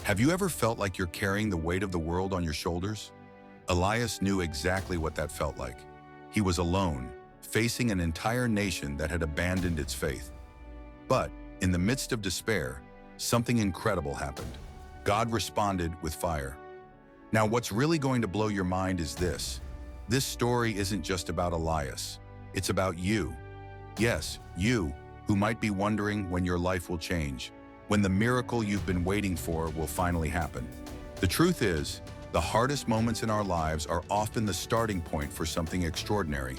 Have you ever felt like you're carrying the weight of the world on your shoulders? Elias knew exactly what that felt like. He was alone, facing an entire nation that had abandoned its faith. But in the midst of despair, something incredible happened. God responded with fire. Now, what's really going to blow your mind is this. This story isn't just about Elias. It's about you. Yes, you, who might be wondering when your life will change, when the miracle you've been waiting for will finally happen. The truth is, the hardest moments in our lives are often the starting point for something extraordinary.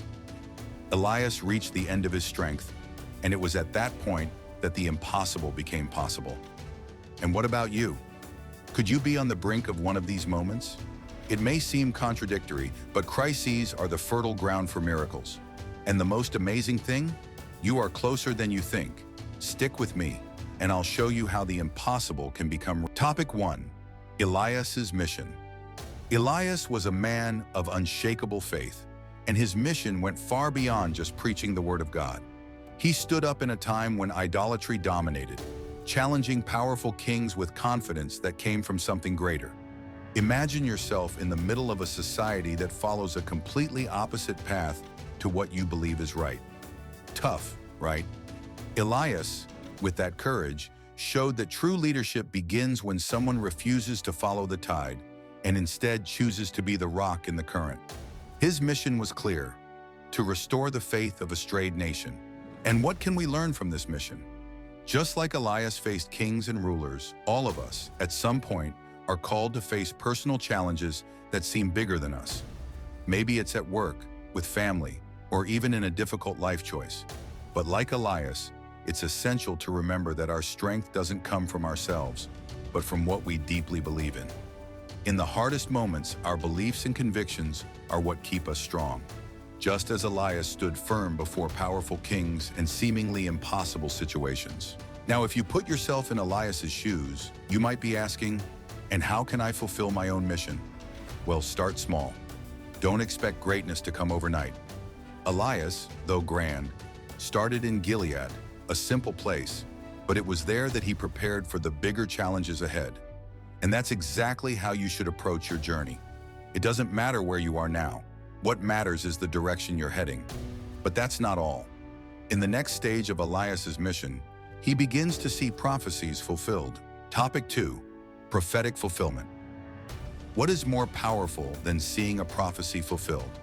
Elias reached the end of his strength, and it was at that point that the impossible became possible. And what about you? Could you be on the brink of one of these moments? It may seem contradictory, but crises are the fertile ground for miracles. And the most amazing thing? You are closer than you think. Stick with me, and I'll show you how the impossible can become. Topic 1. Elias's mission. Elias was a man of unshakable faith, and his mission went far beyond just preaching the word of God. He stood up in a time when idolatry dominated, challenging powerful kings with confidence that came from something greater. Imagine yourself in the middle of a society that follows a completely opposite path to what you believe is right. Tough, right? Elias, with that courage, showed that true leadership begins when someone refuses to follow the tide and instead chooses to be the rock in the current. His mission was clear: to restore the faith of a strayed nation. And what can we learn from this mission? Just like Elias faced kings and rulers, all of us, at some point, are called to face personal challenges that seem bigger than us. Maybe it's at work, with family, or even in a difficult life choice. But like Elias, it's essential to remember that our strength doesn't come from ourselves, but from what we deeply believe in. In the hardest moments, our beliefs and convictions are what keep us strong. Just as Elias stood firm before powerful kings and seemingly impossible situations. Now, if you put yourself in Elias's shoes, you might be asking, and how can I fulfill my own mission? Well, start small. Don't expect greatness to come overnight. Elias, though grand, started in Gilead, a simple place, but it was there that he prepared for the bigger challenges ahead. And that's exactly how you should approach your journey. It doesn't matter where you are now. What matters is the direction you're heading. But that's not all. In the next stage of Elias's mission, he begins to see prophecies fulfilled. Topic 2. Prophetic fulfillment. What is more powerful than seeing a prophecy fulfilled?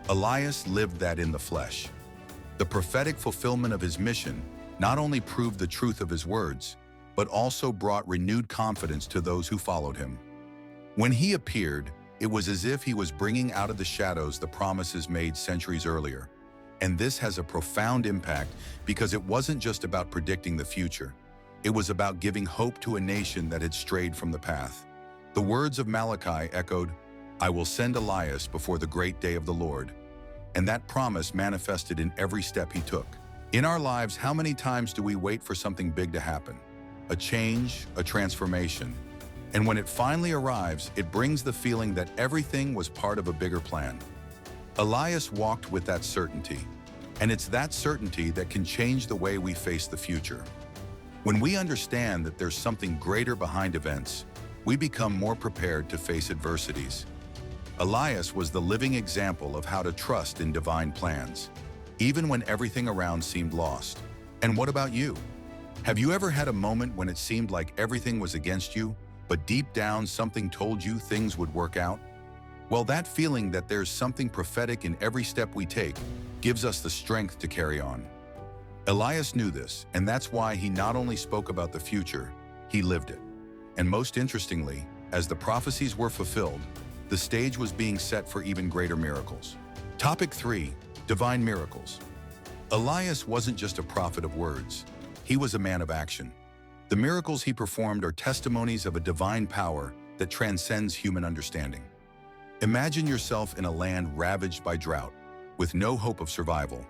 Elias lived that in the flesh. The prophetic fulfillment of his mission not only proved the truth of his words, but also brought renewed confidence to those who followed him. When he appeared, it was as if he was bringing out of the shadows the promises made centuries earlier. And this has a profound impact because it wasn't just about predicting the future. It was about giving hope to a nation that had strayed from the path. The words of Malachi echoed, "I will send Elias before the great day of the Lord." And that promise manifested in every step he took. In our lives, how many times do we wait for something big to happen? A change, a transformation. And when it finally arrives, it brings the feeling that everything was part of a bigger plan. Elias walked with that certainty, and it's that certainty that can change the way we face the future. When we understand that there's something greater behind events, we become more prepared to face adversities. Elias was the living example of how to trust in divine plans, even when everything around seemed lost. And what about you? Have you ever had a moment when it seemed like everything was against you, but deep down something told you things would work out? Well, that feeling that there's something prophetic in every step we take gives us the strength to carry on. Elias knew this, and that's why he not only spoke about the future, he lived it. And most interestingly, as the prophecies were fulfilled, the stage was being set for even greater miracles. Topic 3. Divine miracles. Elias wasn't just a prophet of words. He was a man of action. The miracles he performed are testimonies of a divine power that transcends human understanding. Imagine yourself in a land ravaged by drought, with no hope of survival,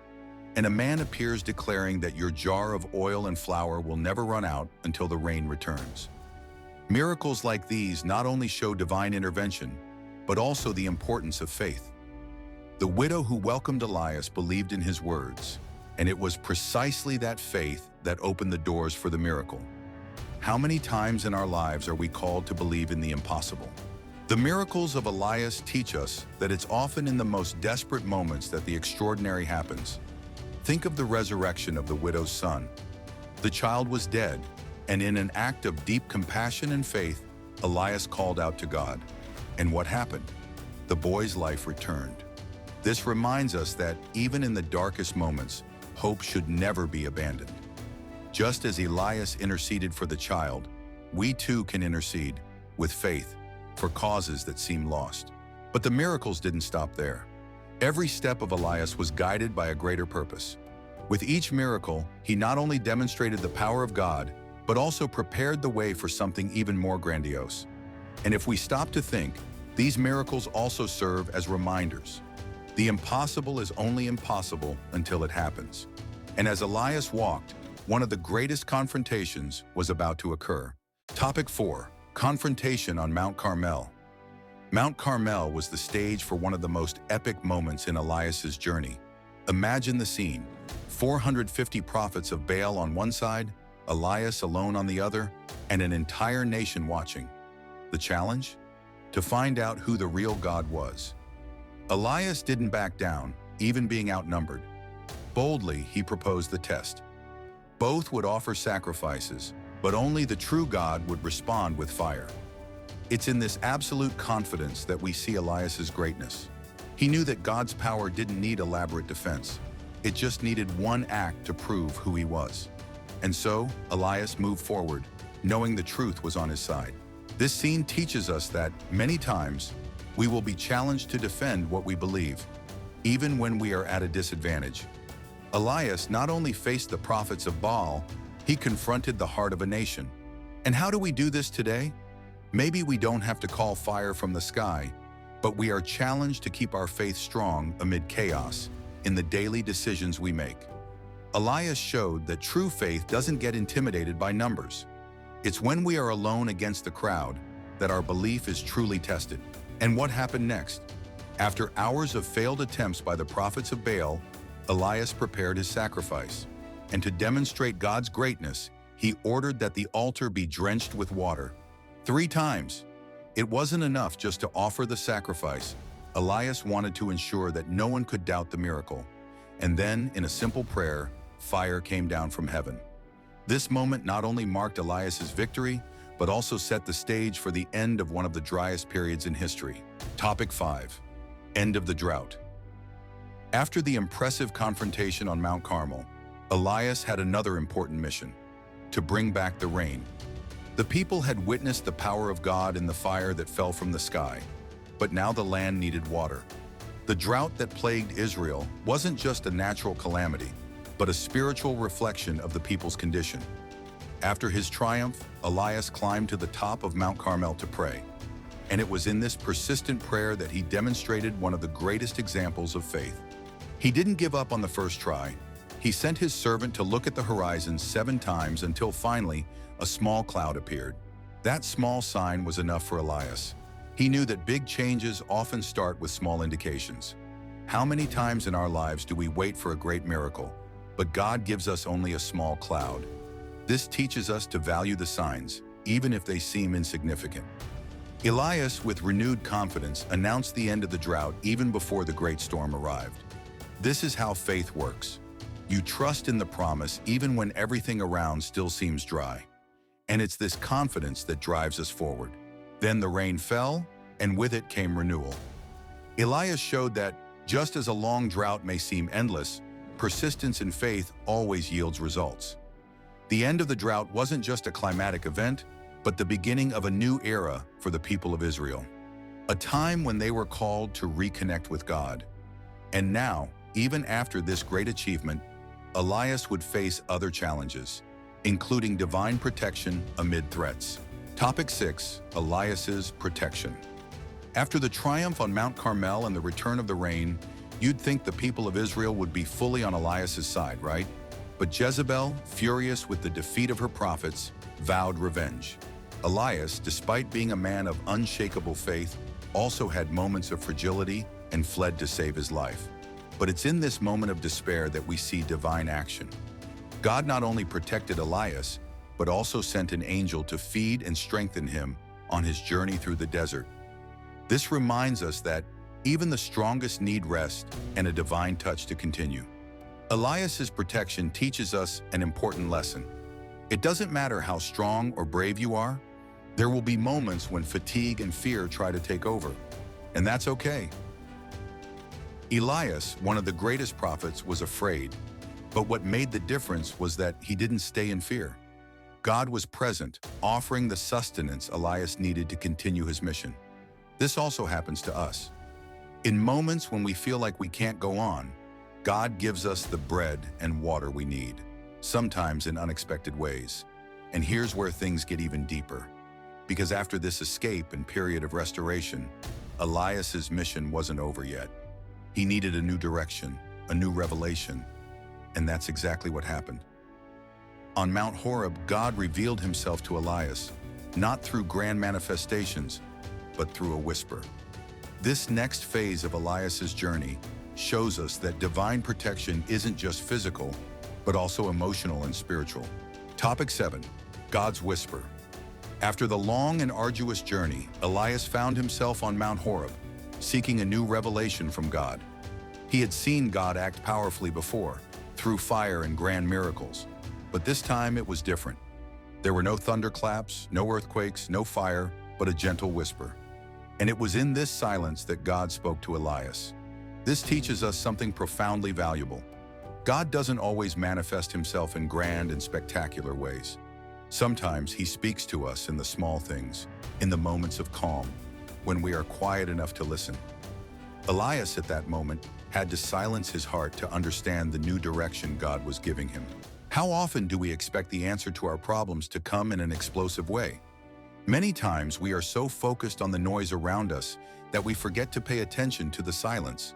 and a man appears declaring that your jar of oil and flour will never run out until the rain returns. Miracles like these not only show divine intervention, but also the importance of faith. The widow who welcomed Elias believed in his words, and it was precisely that faith that opened the doors for the miracle. How many times in our lives are we called to believe in the impossible? The miracles of Elias teach us that it's often in the most desperate moments that the extraordinary happens. Think of the resurrection of the widow's son. The child was dead, and in an act of deep compassion and faith, Elias called out to God. And what happened? The boy's life returned. This reminds us that even in the darkest moments, hope should never be abandoned. Just as Elias interceded for the child, we too can intercede, with faith, for causes that seem lost. But the miracles didn't stop there. Every step of Elias was guided by a greater purpose. With each miracle, he not only demonstrated the power of God, but also prepared the way for something even more grandiose. And if we stop to think, these miracles also serve as reminders. The impossible is only impossible until it happens. And as Elias walked, one of the greatest confrontations was about to occur. Topic 4. Confrontation on Mount Carmel. Mount Carmel was the stage for one of the most epic moments in Elias's journey. Imagine the scene. 450 prophets of Baal on one side, Elias alone on the other, and an entire nation watching. The challenge? To find out who the real God was. Elias didn't back down, even being outnumbered. Boldly, he proposed the test. Both would offer sacrifices, but only the true God would respond with fire. It's in this absolute confidence that we see Elias's greatness. He knew that God's power didn't need elaborate defense. It just needed one act to prove who he was. And so, Elias moved forward, knowing the truth was on his side. This scene teaches us that, many times, we will be challenged to defend what we believe, even when we are at a disadvantage. Elias not only faced the prophets of Baal, he confronted the heart of a nation. And how do we do this today? Maybe we don't have to call fire from the sky, but we are challenged to keep our faith strong amid chaos in the daily decisions we make. Elias showed that true faith doesn't get intimidated by numbers. It's when we are alone against the crowd that our belief is truly tested. And what happened next? After hours of failed attempts by the prophets of Baal, Elias prepared his sacrifice. And to demonstrate God's greatness, he ordered that the altar be drenched with water. 3 times. It wasn't enough just to offer the sacrifice. Elias wanted to ensure that no one could doubt the miracle. And then, in a simple prayer, fire came down from heaven. This moment not only marked Elias's victory, but also set the stage for the end of one of the driest periods in history. Topic 5. End of the drought. After the impressive confrontation on Mount Carmel, Elias had another important mission: to bring back the rain. The people had witnessed the power of God in the fire that fell from the sky, but now the land needed water. The drought that plagued Israel wasn't just a natural calamity, but a spiritual reflection of the people's condition. After his triumph, Elias climbed to the top of Mount Carmel to pray. And it was in this persistent prayer that he demonstrated one of the greatest examples of faith. He didn't give up on the first try. He sent his servant to look at the horizon 7 times until finally a small cloud appeared. That small sign was enough for Elias. He knew that big changes often start with small indications. How many times in our lives do we wait for a great miracle, but God gives us only a small cloud? This teaches us to value the signs, even if they seem insignificant. Elias, with renewed confidence, announced the end of the drought even before the great storm arrived. This is how faith works. You trust in the promise even when everything around still seems dry. And it's this confidence that drives us forward. Then the rain fell, and with it came renewal. Elias showed that, just as a long drought may seem endless, persistence in faith always yields results. The end of the drought wasn't just a climatic event, but the beginning of a new era for the people of Israel. A time when they were called to reconnect with God. And now, even after this great achievement, Elias would face other challenges, including divine protection amid threats. Topic 6. Elias's protection. After the triumph on Mount Carmel and the return of the rain, you'd think the people of Israel would be fully on Elias's side, right? But Jezebel, furious with the defeat of her prophets, vowed revenge. Elias, despite being a man of unshakable faith, also had moments of fragility and fled to save his life. But it's in this moment of despair that we see divine action. God not only protected Elias, but also sent an angel to feed and strengthen him on his journey through the desert. This reminds us that even the strongest need rest and a divine touch to continue. Elias's protection teaches us an important lesson. It doesn't matter how strong or brave you are, there will be moments when fatigue and fear try to take over, and that's okay. Elias, one of the greatest prophets, was afraid, but what made the difference was that he didn't stay in fear. God was present, offering the sustenance Elias needed to continue his mission. This also happens to us. In moments when we feel like we can't go on, God gives us the bread and water we need, sometimes in unexpected ways. And here's where things get even deeper. Because after this escape and period of restoration, Elias's mission wasn't over yet. He needed a new direction, a new revelation, and that's exactly what happened. On Mount Horeb, God revealed himself to Elias, not through grand manifestations, but through a whisper. This next phase of Elias's journey shows us that divine protection isn't just physical, but also emotional and spiritual. Topic 7. God's Whisper. After the long and arduous journey, Elias found himself on Mount Horeb, seeking a new revelation from God. He had seen God act powerfully before, through fire and grand miracles, but this time it was different. There were no thunderclaps, no earthquakes, no fire, but a gentle whisper. And it was in this silence that God spoke to Elias. This teaches us something profoundly valuable. God doesn't always manifest himself in grand and spectacular ways. Sometimes he speaks to us in the small things, in the moments of calm, when we are quiet enough to listen. Elias at that moment had to silence his heart to understand the new direction God was giving him. How often do we expect the answer to our problems to come in an explosive way? Many times we are so focused on the noise around us that we forget to pay attention to the silence.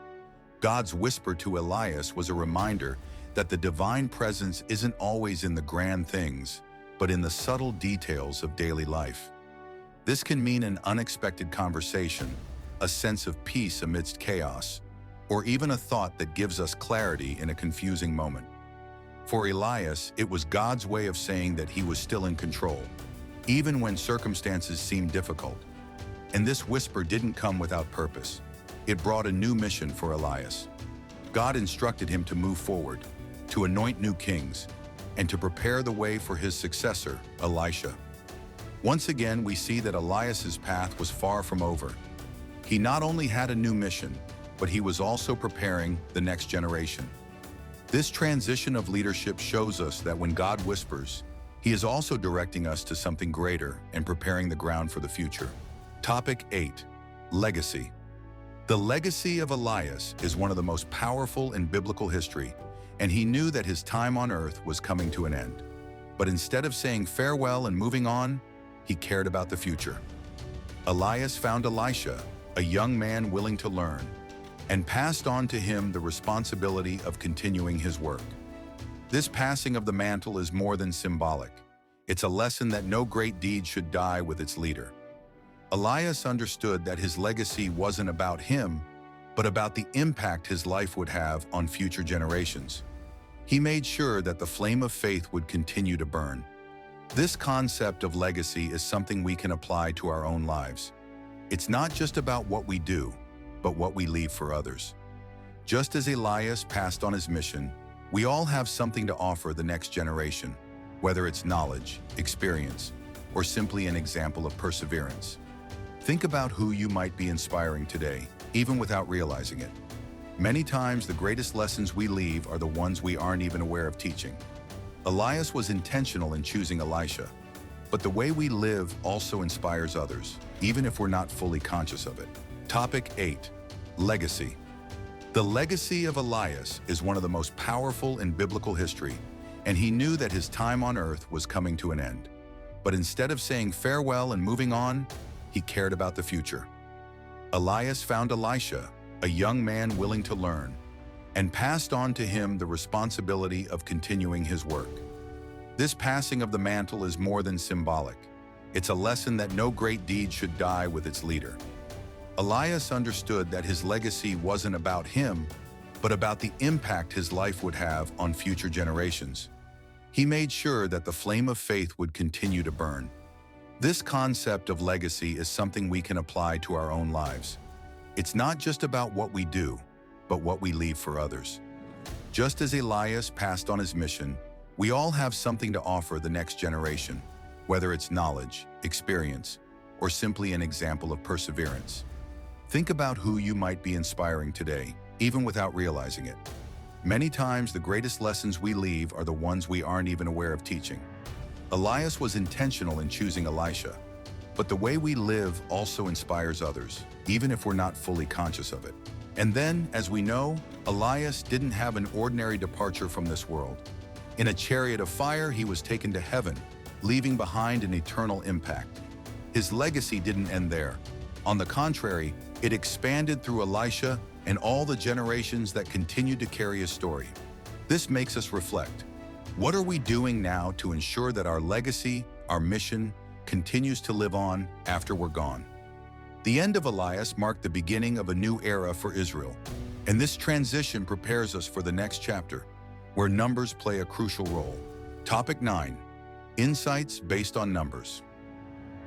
God's whisper to Elias was a reminder that the divine presence isn't always in the grand things, but in the subtle details of daily life. This can mean an unexpected conversation, a sense of peace amidst chaos, or even a thought that gives us clarity in a confusing moment. For Elias, it was God's way of saying that he was still in control, even when circumstances seemed difficult. And this whisper didn't come without purpose. It brought a new mission for Elias. God instructed him to move forward, to anoint new kings, and to prepare the way for his successor, Elisha. Once again, we see that Elias's path was far from over. He not only had a new mission, but he was also preparing the next generation. This transition of leadership shows us that when God whispers, he is also directing us to something greater and preparing the ground for the future. Topic 8. Legacy. The legacy of Elias is one of the most powerful in biblical history, and he knew that his time on earth was coming to an end. But instead of saying farewell and moving on, he cared about the future. Elias found Elisha, a young man willing to learn, and passed on to him the responsibility of continuing his work. This passing of the mantle is more than symbolic. It's a lesson that no great deed should die with its leader. Elias understood that his legacy wasn't about him, but about the impact his life would have on future generations. He made sure that the flame of faith would continue to burn. This concept of legacy is something we can apply to our own lives. It's not just about what we do, but what we leave for others. Just as Elias passed on his mission, we all have something to offer the next generation, whether it's knowledge, experience, or simply an example of perseverance. Think about who you might be inspiring today, even without realizing it. Many times, the greatest lessons we leave are the ones we aren't even aware of teaching. Elias was intentional in choosing Elisha, but the way we live also inspires others, even if we're not fully conscious of it. Topic 8. Legacy. The legacy of Elias is one of the most powerful in biblical history, and he knew that his time on earth was coming to an end. But instead of saying farewell and moving on, he cared about the future. Elias found Elisha, a young man willing to learn, and passed on to him the responsibility of continuing his work. This passing of the mantle is more than symbolic. It's a lesson that no great deed should die with its leader. Elias understood that his legacy wasn't about him, but about the impact his life would have on future generations. He made sure that the flame of faith would continue to burn. This concept of legacy is something we can apply to our own lives. It's not just about what we do, but what we leave for others. Just as Elias passed on his mission, we all have something to offer the next generation, whether it's knowledge, experience, or simply an example of perseverance. Think about who you might be inspiring today, even without realizing it. Many times, the greatest lessons we leave are the ones we aren't even aware of teaching. Elias was intentional in choosing Elisha, but the way we live also inspires others, even if we're not fully conscious of it. And then, as we know, Elias didn't have an ordinary departure from this world. In a chariot of fire, he was taken to heaven, leaving behind an eternal impact. His legacy didn't end there. On the contrary, it expanded through Elisha and all the generations that continued to carry his story. This makes us reflect. What are we doing now to ensure that our legacy, our mission, continues to live on after we're gone? The end of Elias marked the beginning of a new era for Israel, and this transition prepares us for the next chapter, where numbers play a crucial role. Topic 9. Insights based on numbers.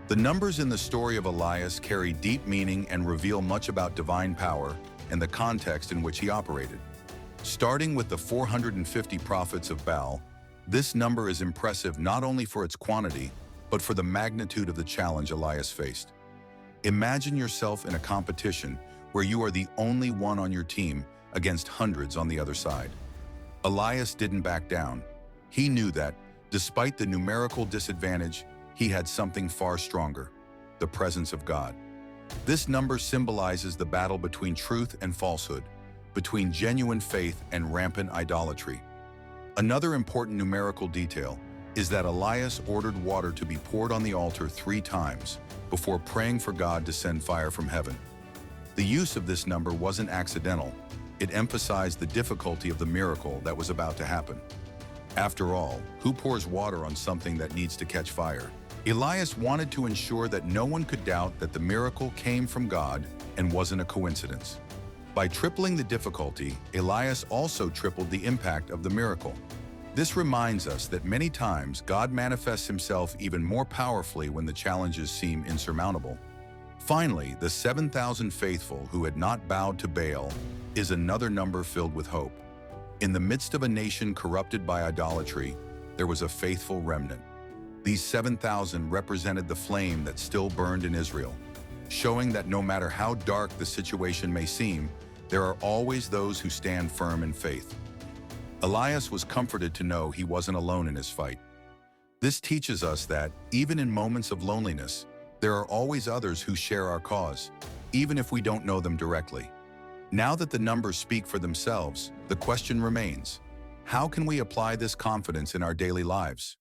The numbers in the story of Elias carry deep meaning and reveal much about divine power and the context in which he operated. Starting with the 450 prophets of Baal, this number is impressive not only for its quantity, but for the magnitude of the challenge Elias faced. Imagine yourself in a competition where you are the only one on your team against hundreds on the other side. Elias didn't back down. He knew that, despite the numerical disadvantage, he had something far stronger: the presence of God. This number symbolizes the battle between truth and falsehood, between genuine faith and rampant idolatry. Another important numerical detail is that Elias ordered water to be poured on the altar 3 times before praying for God to send fire from heaven. The use of this number wasn't accidental. It emphasized the difficulty of the miracle that was about to happen. After all, who pours water on something that needs to catch fire? Elias wanted to ensure that no one could doubt that the miracle came from God and wasn't a coincidence. By tripling the difficulty, Elias also tripled the impact of the miracle. This reminds us that many times God manifests himself even more powerfully when the challenges seem insurmountable. Finally, the 7,000 faithful who had not bowed to Baal is another number filled with hope. In the midst of a nation corrupted by idolatry, there was a faithful remnant. These 7,000 represented the flame that still burned in Israel, showing that no matter how dark the situation may seem, there are always those who stand firm in faith. Elias was comforted to know he wasn't alone in his fight. This teaches us that, even in moments of loneliness, there are always others who share our cause, even if we don't know them directly. Now that the numbers speak for themselves, the question remains: how can we apply this confidence in our daily lives?